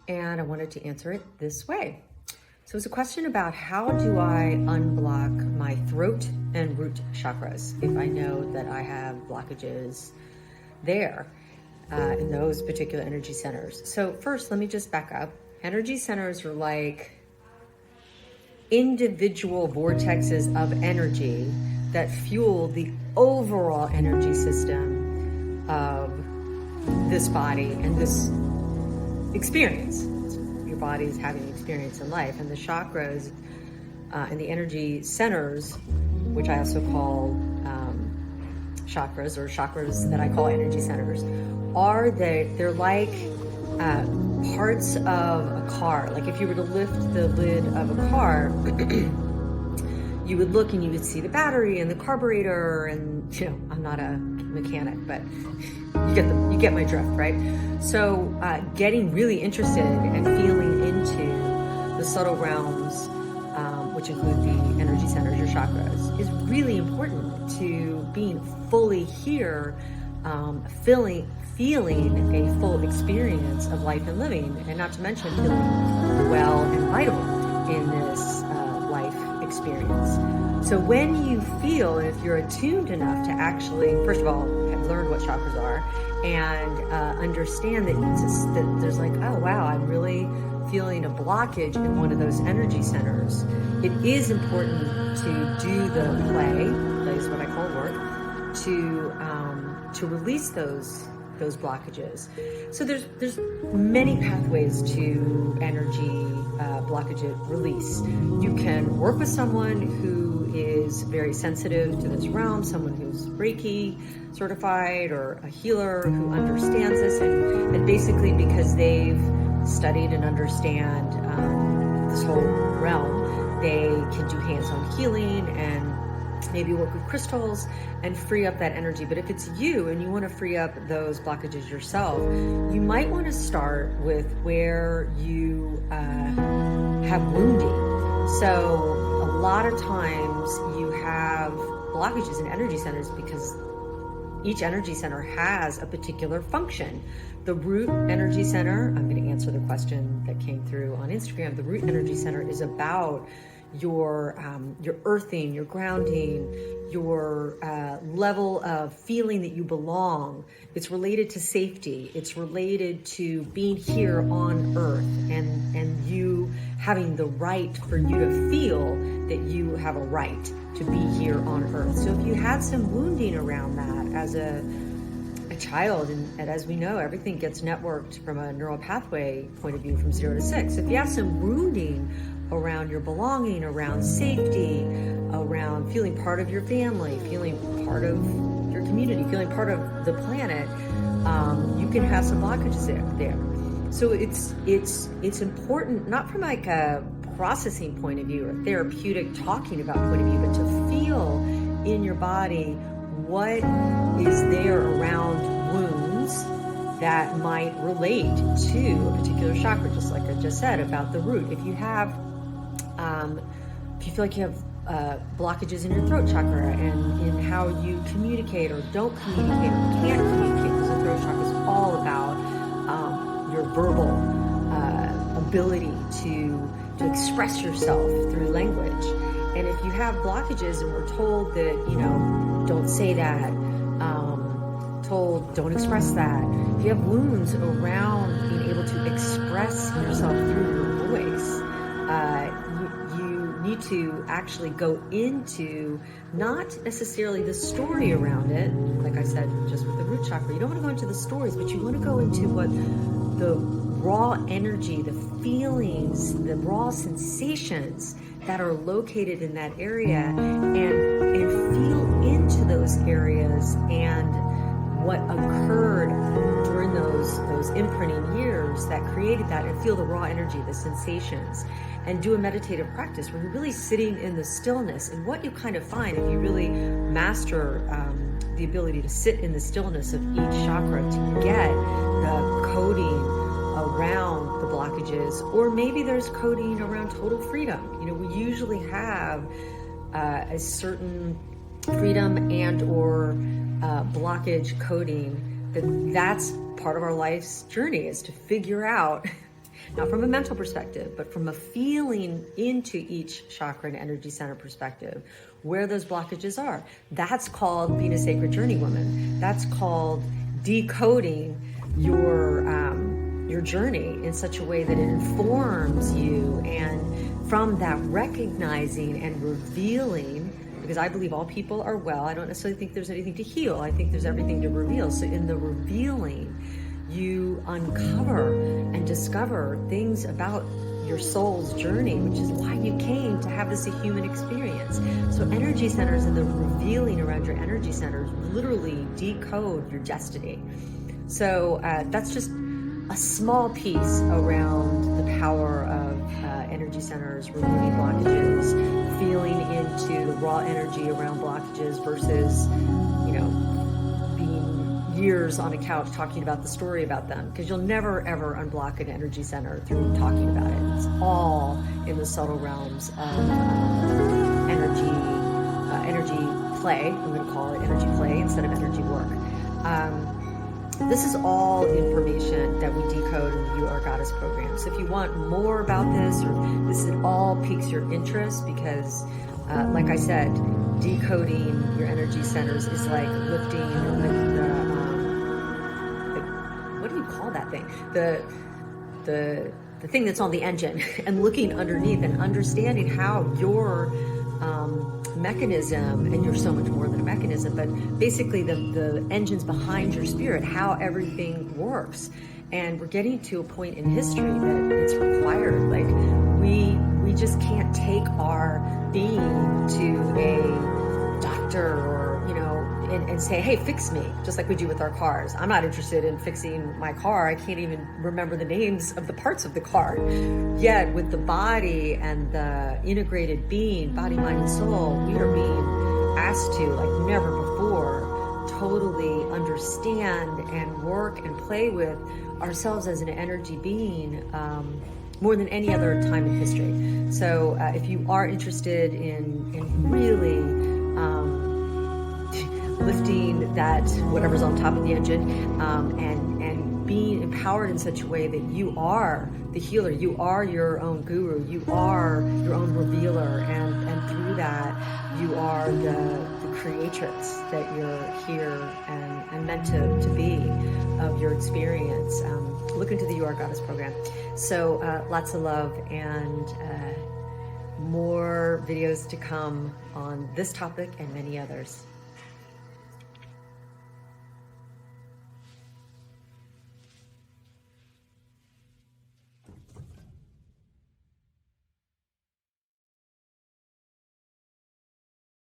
and I wanted to answer it this way. So it's a question about how do I unblock my throat and root chakras if I know that I have blockages there in those particular energy centers. So first, let me just back up. Energy centers are like individual vortexes of energy that fuel the overall energy system of this body and this experience. Your body is having an experience in life, and the chakras and the energy centers, which I also call chakras, or chakras that I call energy centers, they're like parts of a car. Like if you were to lift the lid of a car, you would look and you would see the battery and the carburetor, and I'm not a mechanic, but you get my drift, right? So getting really interested and feeling into the subtle realms, which include the energy centers, your chakras, is really important to being fully here, feeling a full experience of life and living, and not to mention feeling well and vital in this life experience. So when you feel, and if you're attuned enough to actually, first of all, have learned what chakras are, and understand that there's like, oh wow, I'm really feeling a blockage in one of those energy centers, it is important to do the play is what I call work, to release those blockages. So there's many pathways to energy blockage release. You can work with someone who is very sensitive to this realm, someone who's Reiki certified, or a healer who understands this, and basically because they've studied and understand this whole realm, they can do hands-on healing and maybe work with crystals and free up that energy. But if it's you and you want to free up those blockages yourself, you might want to start with where you have wounding. So a lot of times you have blockages in energy centers because each energy center has a particular function. The root energy center, I'm going to answer the question that came through on Instagram. The root energy center is about your earthing, your grounding, your level of feeling that you belong. It's related to safety. It's related to being here on earth, and you having the right for you to feel that you have a right to be here on earth. So if you had some wounding around that as a child, and as we know, everything gets networked from a neural pathway point of view from 0 to 6. If you have some wounding around your belonging, around safety, around feeling part of your family, feeling part of your community, feeling part of the planet, you can have some blockages there. So it's important, not from like a processing point of view or therapeutic talking about point of view, but to feel in your body what is there around wounds that might relate to a particular chakra, just like I just said about the root. If you have, if you feel like you have blockages in your throat chakra and in how you communicate or don't communicate or can't communicate, because the throat chakra is all about your verbal ability to express yourself through language. And if you have blockages and we're told that, don't say that, told don't express that, if you have wounds around being able to express yourself through your voice, you need to actually go into not necessarily the story around it, like I said, just with the root chakra. You don't want to go into the stories, but you want to go into what the raw energy, the feelings, the raw sensations that are located in that area, and feel into those areas and what occurred during those imprinting years that created that, and feel the raw energy, the sensations, and do a meditative practice where you're really sitting in the stillness. And what you kind of find if you really master the ability to sit in the stillness of each chakra to get the coding around the blockages, or maybe there's coding around total freedom. We usually have a certain freedom and or blockage coding that's part of our life's journey, is to figure out not from a mental perspective, but from a feeling into each chakra and energy center perspective, where those blockages are. That's called being a sacred journey woman. That's called decoding your journey in such a way that it informs you, and from that recognizing and revealing, because I believe all people are well. I don't necessarily think there's anything to heal. I think there's everything to reveal. So in the revealing, you uncover and discover things about your soul's journey, which is why you came to have this a human experience. So energy centers and the revealing around your energy centers literally decode your destiny. So that's just a small piece around the power of energy centers, removing blockages, feeling into the raw energy around blockages versus, being years on a couch talking about the story about them, because you'll never ever unblock an energy center through talking about it. It's all in the subtle realms of energy play. I'm going to call it energy play instead of energy work. This is all information that we decode in the You Are Goddess program. So if you want more about this, or this at all piques your interest, because like I said, decoding your energy centers is like lifting what do you call that thing? The thing that's on the engine, and looking underneath and understanding how your mechanism, and you're so much more than a mechanism, but basically the engines behind your spirit, how everything works. And we're getting to a point in history that it's required. Like we just can't take our being to a doctor or and say, hey, fix me, just like we do with our cars. I'm not interested in fixing my car. I can't even remember the names of the parts of the car. Yet with the body and the integrated being, body, mind, and soul, we are being asked to, like never before, totally understand and work and play with ourselves as an energy being, more than any other time in history. So if you are interested in really lifting that whatever's on top of the engine, and being empowered in such a way that you are the healer, you are your own guru, you are your own revealer, and through that you are the creatrix that you're here and meant to be of your experience. Look into the You Are Goddess program. So lots of love, and more videos to come on this topic and many others.